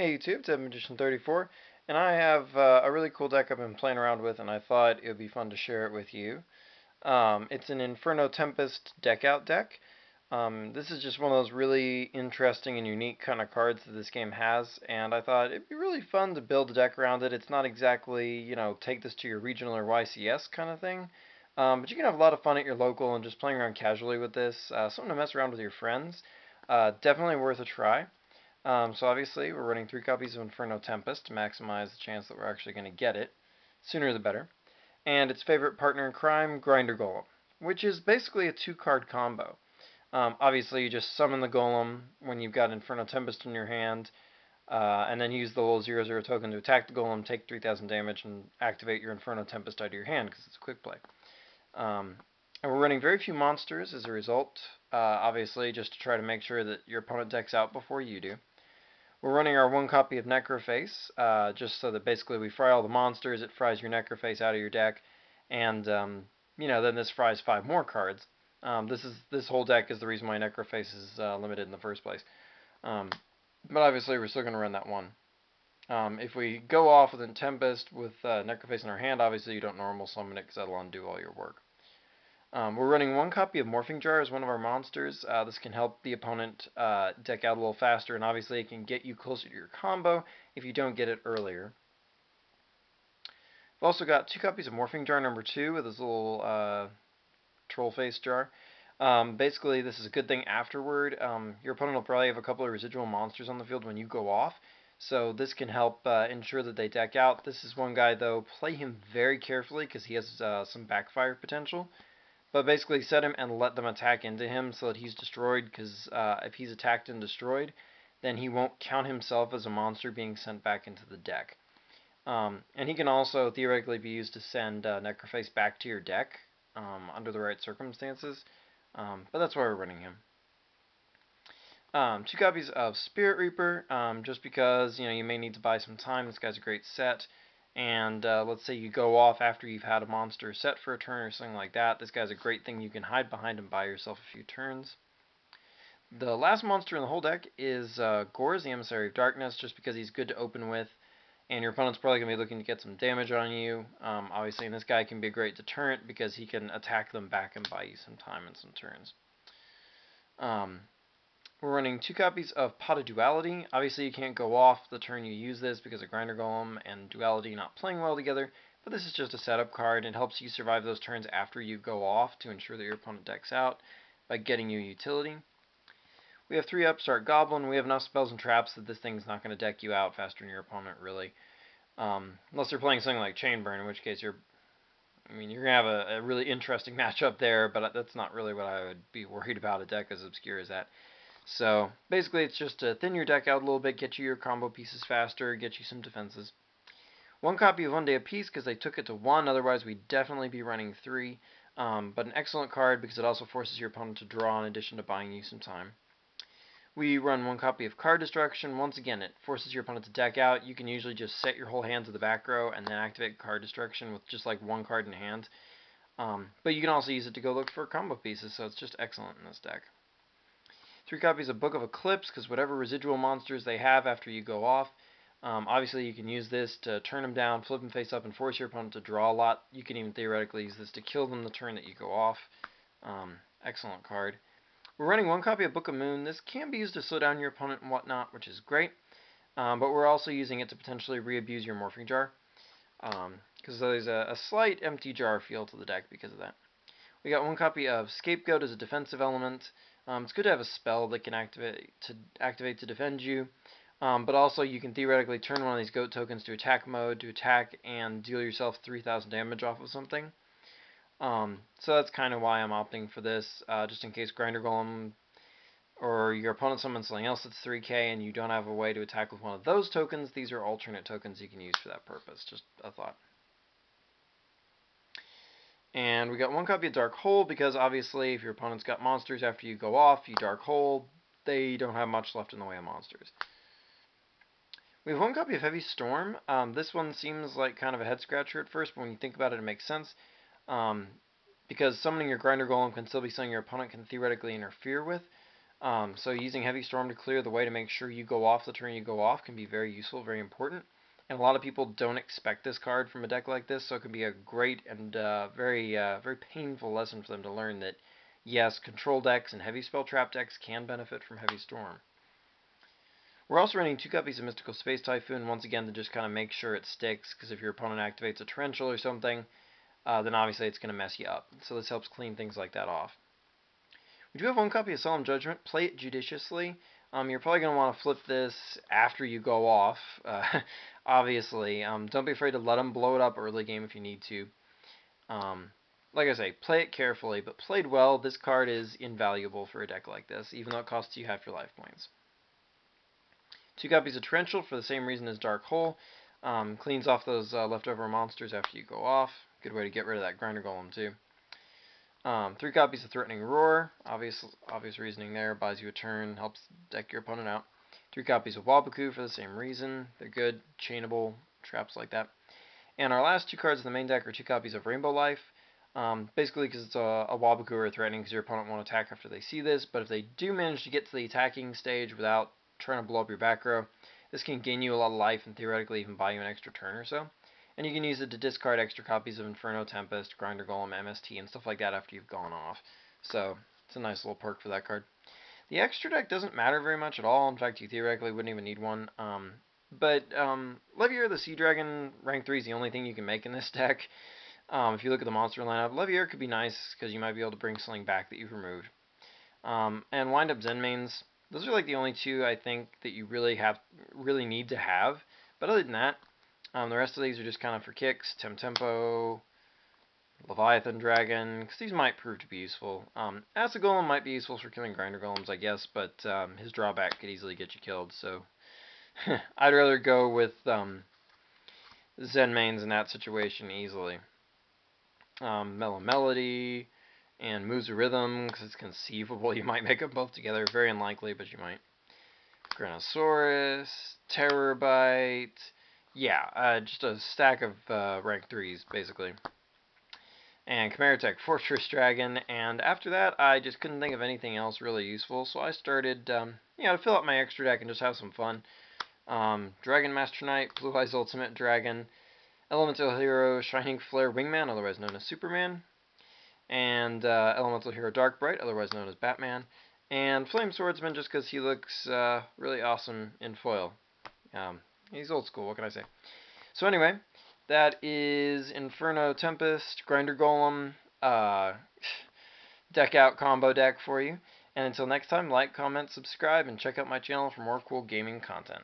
Hey YouTube, it's Edition34, and I have a really cool deck I've been playing around with, and I thought it would be fun to share it with you. It's an Inferno Tempest deck out deck. This is just one of those really interesting and unique kind of cards that this game has, and I thought it'd be really fun to build a deck around it. It's not exactly, take this to your regional or YCS kind of thing, but you can have a lot of fun at your local and just playing around casually with this. Something to mess around with your friends. Definitely worth a try. So obviously we're running 3 copies of Inferno Tempest to maximize the chance that we're actually going to get it. Sooner the better. And its favorite partner in crime, Grinder Golem, which is basically a 2-card combo. Obviously you just summon the Golem when you've got Inferno Tempest in your hand, and then use the little 0/0 token to attack the Golem, take 3,000 damage, and activate your Inferno Tempest out of your hand because it's a quick play. And we're running very few monsters as a result, obviously just to try to make sure that your opponent decks out before you do. We're running our 1 copy of Necroface, just so that basically we fry all the monsters, it fries your Necroface out of your deck, and then this fries 5 more cards. This whole deck is the reason why Necroface is limited in the first place. But obviously we're still going to run that one. If we go off with a Tempest with Necroface in our hand, obviously you don't normal summon it because that'll undo all your work. We're running 1 copy of Morphing Jar as one of our monsters. This can help the opponent deck out a little faster, and obviously it can get you closer to your combo if you don't get it earlier. We've also got 2 copies of Morphing Jar number 2 with this little troll face jar. Basically, this is a good thing afterward. Your opponent will probably have a couple of residual monsters on the field when you go off, so this can help ensure that they deck out. This is one guy, though, play him very carefully because he has some backfire potential. But basically set him and let them attack into him so that he's destroyed, because if he's attacked and destroyed, then he won't count himself as a monster being sent back into the deck. And he can also theoretically be used to send Necroface back to your deck under the right circumstances, but that's why we're running him. 2 copies of Spirit Reaper, just because you may need to buy some time. This guy's a great set. And let's say you go off after you've had a monster set for a turn or something like that. This guy's a great thing. You can hide behind and buy yourself a few turns. The last monster in the whole deck is Gorz, the Emissary of Darkness, just because he's good to open with, and your opponent's probably going to be looking to get some damage on you. Obviously, and this guy can be a great deterrent because he can attack them back and buy you some time and some turns. We're running 2 copies of Pot of Duality. Obviously, you can't go off the turn you use this because of Grinder Golem and Duality not playing well together, but this is just a setup card. It helps you survive those turns after you go off to ensure that your opponent decks out by getting you utility. We have 3 Upstart Goblin. We have enough spells and traps that this thing's not going to deck you out faster than your opponent, really. Unless they're playing something like Chainburn, in which case you're going to have a really interesting matchup there, but that's not really what I would be worried about, a deck as obscure as that. So basically it's just to thin your deck out a little bit, get you your combo pieces faster, get you some defenses. 1 copy of One Day of Peace because they took it to 1, otherwise we'd definitely be running 3. But an excellent card because it also forces your opponent to draw in addition to buying you some time. We run 1 copy of Card Destruction. Once again, it forces your opponent to deck out. You can usually just set your whole hand to the back row and then activate Card Destruction with just like 1 card in hand. But you can also use it to go look for combo pieces, so it's just excellent in this deck. 3 copies of Book of Eclipse, because whatever residual monsters they have after you go off, obviously you can use this to turn them down, flip them face up, and force your opponent to draw a lot. You can even theoretically use this to kill them the turn that you go off. Excellent card. We're running 1 copy of Book of Moon. This can be used to slow down your opponent and whatnot, which is great. But we're also using it to potentially re-abuse your Morphing Jar, because there's a slight empty jar feel to the deck because of that. We got 1 copy of Scapegoat as a defensive element. It's good to have a spell that can activate to defend you, but also you can theoretically turn one of these goat tokens to attack mode to attack and deal yourself 3,000 damage off of something. So that's kind of why I'm opting for this, just in case Grinder Golem or your opponent summons something else that's 3k and you don't have a way to attack with one of those tokens. These are alternate tokens you can use for that purpose. Just a thought. And we got 1 copy of Dark Hole because obviously if your opponent's got monsters after you go off, you Dark Hole, they don't have much left in the way of monsters. We have 1 copy of Heavy Storm. This one seems like kind of a head scratcher at first, but when you think about it, it makes sense. Because summoning your Grinder Golem can still be something your opponent can theoretically interfere with. So using Heavy Storm to clear the way to make sure you go off the turn you go off can be very useful, very important. And a lot of people don't expect this card from a deck like this, so it can be a great and very painful lesson for them to learn that, yes, control decks and heavy spell trap decks can benefit from Heavy Storm. We're also running 2 copies of Mystical Space Typhoon, once again to just kind of make sure it sticks, because if your opponent activates a Torrential or something, then obviously it's going to mess you up. So this helps clean things like that off. We do have 1 copy of Solemn Judgment. Play it judiciously. You're probably going to want to flip this after you go off, obviously. Don't be afraid to let them blow it up early game if you need to. Like I say, play it carefully, but played well, this card is invaluable for a deck like this, even though it costs you half your life points. 2 copies of Torrential for the same reason as Dark Hole. Cleans off those leftover monsters after you go off. Good way to get rid of that Grinder Golem, too. 3 copies of Threatening Roar, obvious reasoning there, buys you a turn, helps deck your opponent out. 3 copies of Waboku for the same reason, they're good, chainable, traps like that. And our last 2 cards in the main deck are 2 copies of Rainbow Life, basically because it's a Waboku or a threatening, because your opponent won't attack after they see this, but if they do manage to get to the attacking stage without trying to blow up your back row, this can gain you a lot of life and theoretically even buy you an extra turn or so. And you can use it to discard extra copies of Inferno, Tempest, Grinder Golem, MST, and stuff like that after you've gone off. So it's a nice little perk for that card. The extra deck doesn't matter very much at all. In fact, you theoretically wouldn't even need one. But Leviair the Sea Dragon, rank 3 is the only thing you can make in this deck. If you look at the monster lineup, Leviair could be nice because you might be able to bring Sling back that you've removed. And Wind Up Zen Mains, those are like the only 2 I think that you really need to have. But other than that, the rest of these are just kind of for kicks. Tempo, Leviathan Dragon, because these might prove to be useful. Acid Golem might be useful for killing Grinder Golems, I guess, but his drawback could easily get you killed, so I'd rather go with Zen Mains in that situation easily. Mellow Melody and Moves of Rhythm, because it's conceivable you might make them both together. Very unlikely, but you might. Granosaurus, Terror Bite. Yeah, just a stack of rank 3s, basically. And Chimeratech Fortress Dragon, and after that, I just couldn't think of anything else really useful, so I started, to fill out my extra deck and just have some fun. Dragon Master Knight, Blue Eyes Ultimate Dragon, Elemental Hero Shining Flare Wingman, otherwise known as Superman, and Elemental Hero Darkbright, otherwise known as Batman, and Flame Swordsman just because he looks really awesome in foil. He's old school, what can I say? So anyway, that is Inferno, Tempest, Grinder Golem, deck out combo deck for you. And until next time, like, comment, subscribe, and check out my channel for more cool gaming content.